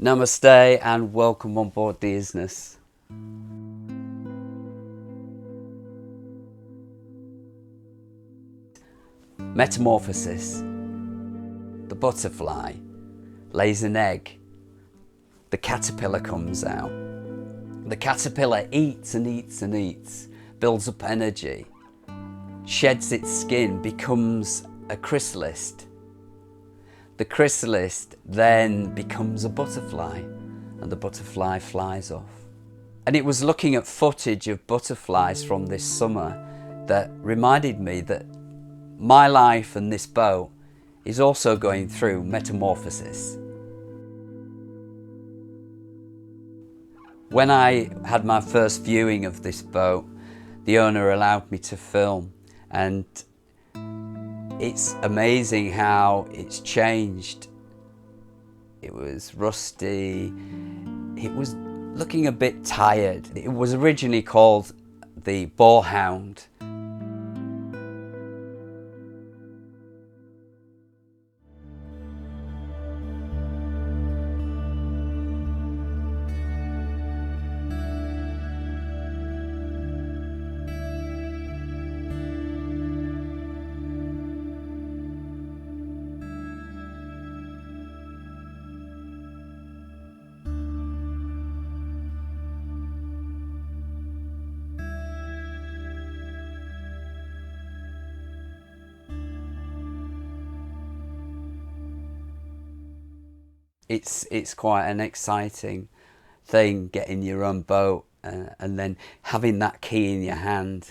Namaste and welcome on board the Isness. Metamorphosis. The butterfly lays an egg. The caterpillar comes out. The caterpillar eats and eats and eats, builds up energy, sheds its skin, becomes a chrysalis. The chrysalis then becomes a butterfly, and the butterfly flies off. And it was looking at footage of butterflies from this summer that reminded me that my life and this boat is also going through metamorphosis. When I had my first viewing of this boat, the owner allowed me to film, and it's amazing how it's changed. It was rusty, it was looking a bit tired. It was originally called the Boarhound. It's quite an exciting thing, getting your own boat and then having that key in your hand,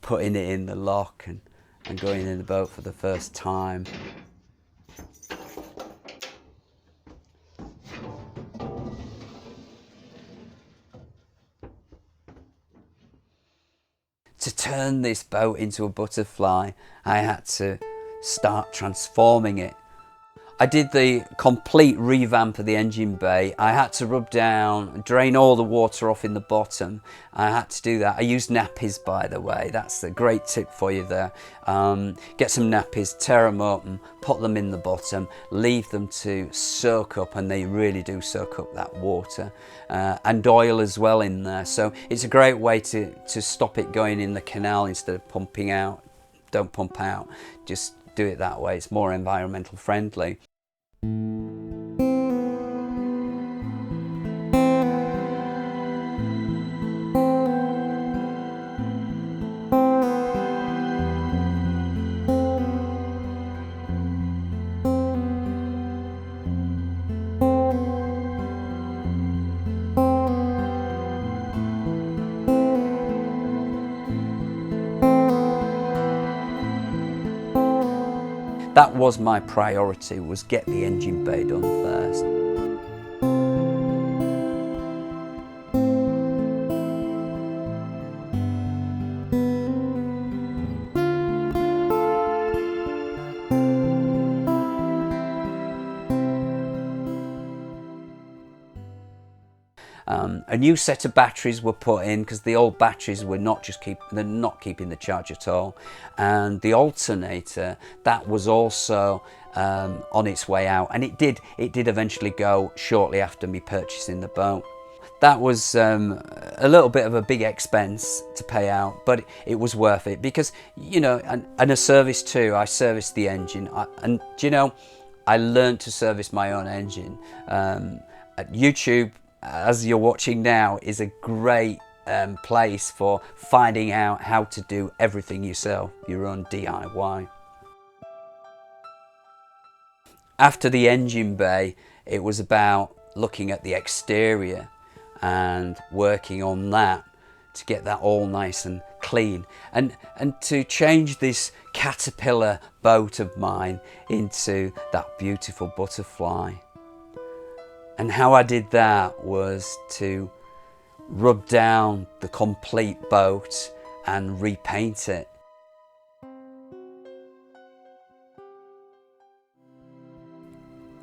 putting it in the lock and going in the boat for the first time. To turn this boat into a butterfly, I had to start transforming it. I did the complete revamp of the engine bay. I had to rub down, drain all the water off in the bottom. I had to do that. I used nappies, by the way. That's a great tip for you there. Get some nappies, tear them up and put them in the bottom. Leave them to soak up, and they really do soak up that water. And oil as well in there. So it's a great way to stop it going in the canal instead of pumping out. Don't pump out, just do it that way. It's more environmental friendly. That was my priority, was get the engine bay done first. A new set of batteries were put in because the old batteries were not keeping the charge at all, and the alternator, that was also on its way out, and it did eventually go shortly after me purchasing the boat. That was a little bit of a big expense to pay out, but it was worth it because, you know, and a service too. I serviced the engine, and you know, I learned to service my own engine. YouTube, as you're watching now, is a great place for finding out how to do everything yourself, your own DIY. After the engine bay, it was about looking at the exterior and working on that to get that all nice and clean, and to change this caterpillar boat of mine into that beautiful butterfly. And how I did that was to rub down the complete boat and repaint it.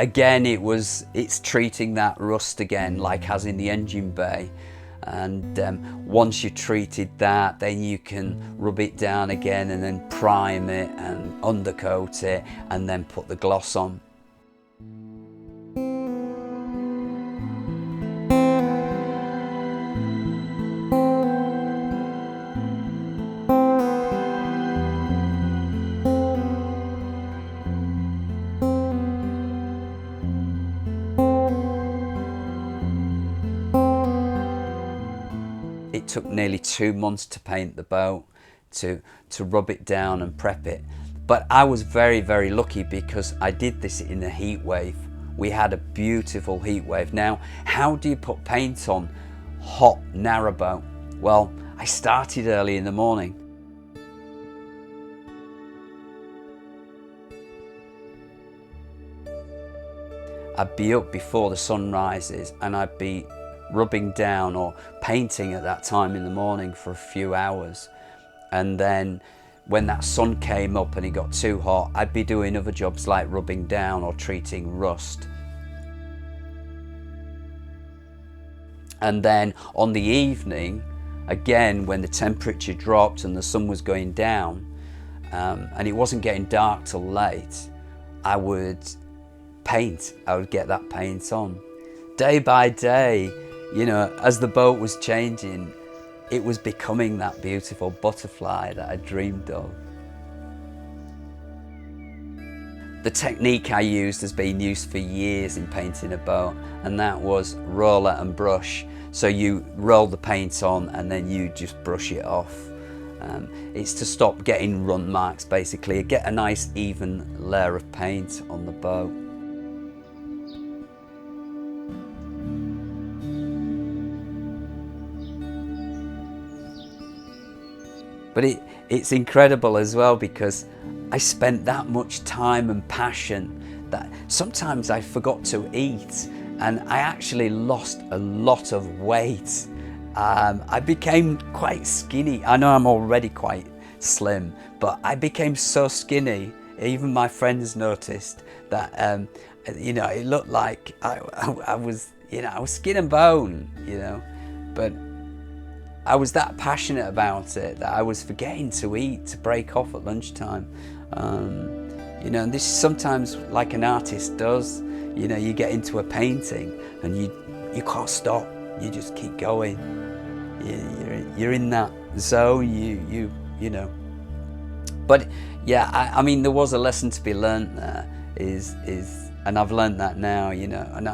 Again, it's treating that rust again, like as in the engine bay. And once you treated that, then you can rub it down again and then prime it and undercoat it and then put the gloss on. took nearly 2 months to paint the boat, to rub it down and prep it. But I was very, very lucky because I did this in a heat wave. We had a beautiful heat wave. Now, how do you put paint on hot narrowboat? Well, I started early in the morning. I'd be up before the sun rises and I'd be rubbing down or painting at that time in the morning for a few hours. And then when that sun came up and it got too hot, I'd be doing other jobs like rubbing down or treating rust. And then on the evening, again, when the temperature dropped and the sun was going down, and it wasn't getting dark till late, I would paint. I would get that paint on. Day by day, you know, as the boat was changing, it was becoming that beautiful butterfly that I dreamed of. The technique I used has been used for years in painting a boat, and that was roller and brush. So you roll the paint on and then you just brush it off. It's to stop getting run marks, basically. Get a nice even layer of paint on the boat. But it's incredible as well because I spent that much time and passion that sometimes I forgot to eat, and I actually lost a lot of weight. I became quite skinny. I know I'm already quite slim, but I became so skinny. Even my friends noticed that, you know, it looked like I was, you know, I was skin and bone, you know, but I was that passionate about it that I was forgetting to eat, to break off at lunchtime. You know, and this is sometimes like an artist does. You know, you get into a painting and you can't stop. You just keep going. You're in that zone. You know. But yeah, I mean, there was a lesson to be learnt there. And I've learned that now. You know, and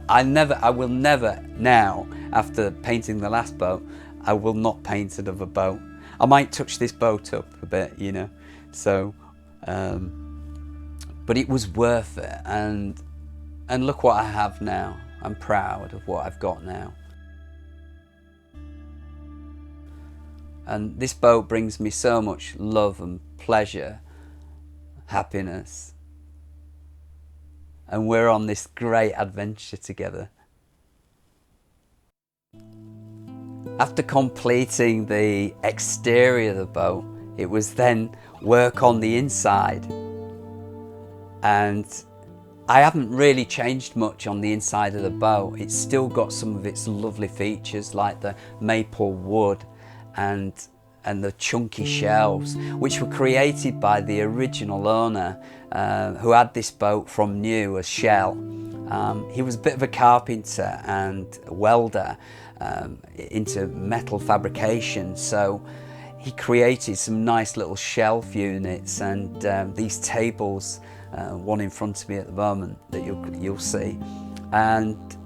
I will never now, after painting the last boat, I will not paint another boat. I might touch this boat up a bit, you know. So, but it was worth it, and look what I have now. I'm proud of what I've got now. And this boat brings me so much love and pleasure, happiness. And we're on this great adventure together. After completing the exterior of the boat, it was then work on the inside. And I haven't really changed much on the inside of the boat. It's still got some of its lovely features like the maple wood and the chunky shelves, which were created by the original owner who had this boat from new, as shell. He was a bit of a carpenter and a welder into metal fabrication, so he created some nice little shelf units and these tables, one in front of me at the moment that you'll see, and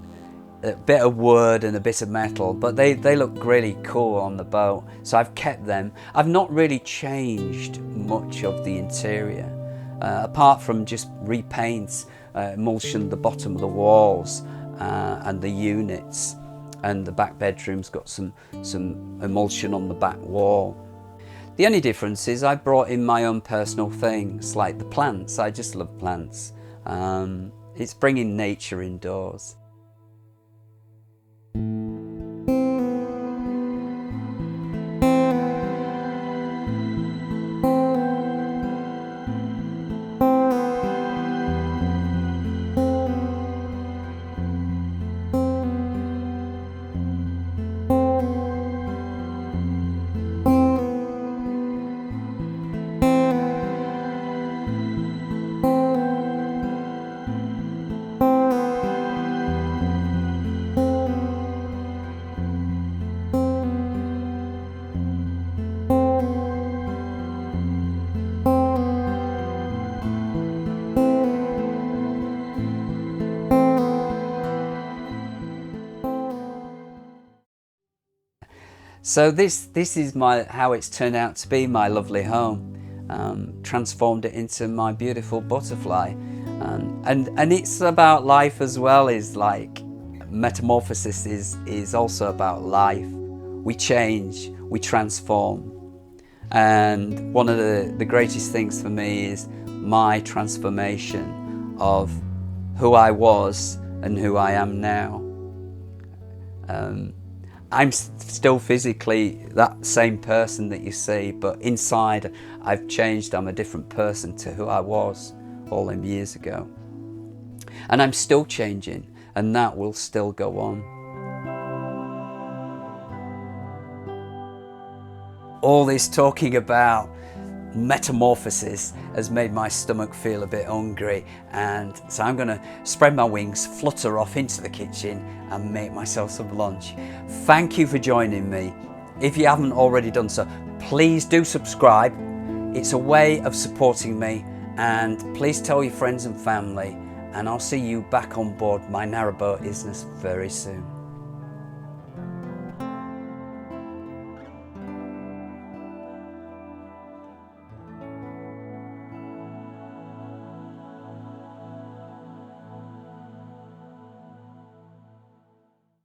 a bit of wood and a bit of metal, but they look really cool on the boat, so I've kept them. I've not really changed much of the interior, apart from just repaint, emulsion the bottom of the walls and the units, and the back bedroom's got some emulsion on the back wall. The only difference is I brought in my own personal things, like the plants. I just love plants. It's bringing nature indoors. So this is how it's turned out to be my lovely home. Transformed it into my beautiful butterfly, and it's about life as well. Is like metamorphosis is also about life. We change, we transform, and one of the greatest things for me is my transformation of who I was and who I am now. I'm still physically that same person that you see, but inside I've changed. I'm a different person to who I was all them years ago. And I'm still changing, and that will still go on. All this talking about metamorphosis has made my stomach feel a bit hungry, and so I'm going to spread my wings, flutter off into the kitchen and make myself some lunch. Thank you for joining me. If you haven't already done so, please do subscribe. It's a way of supporting me, and please tell your friends and family, and I'll see you back on board my narrowboat business very soon.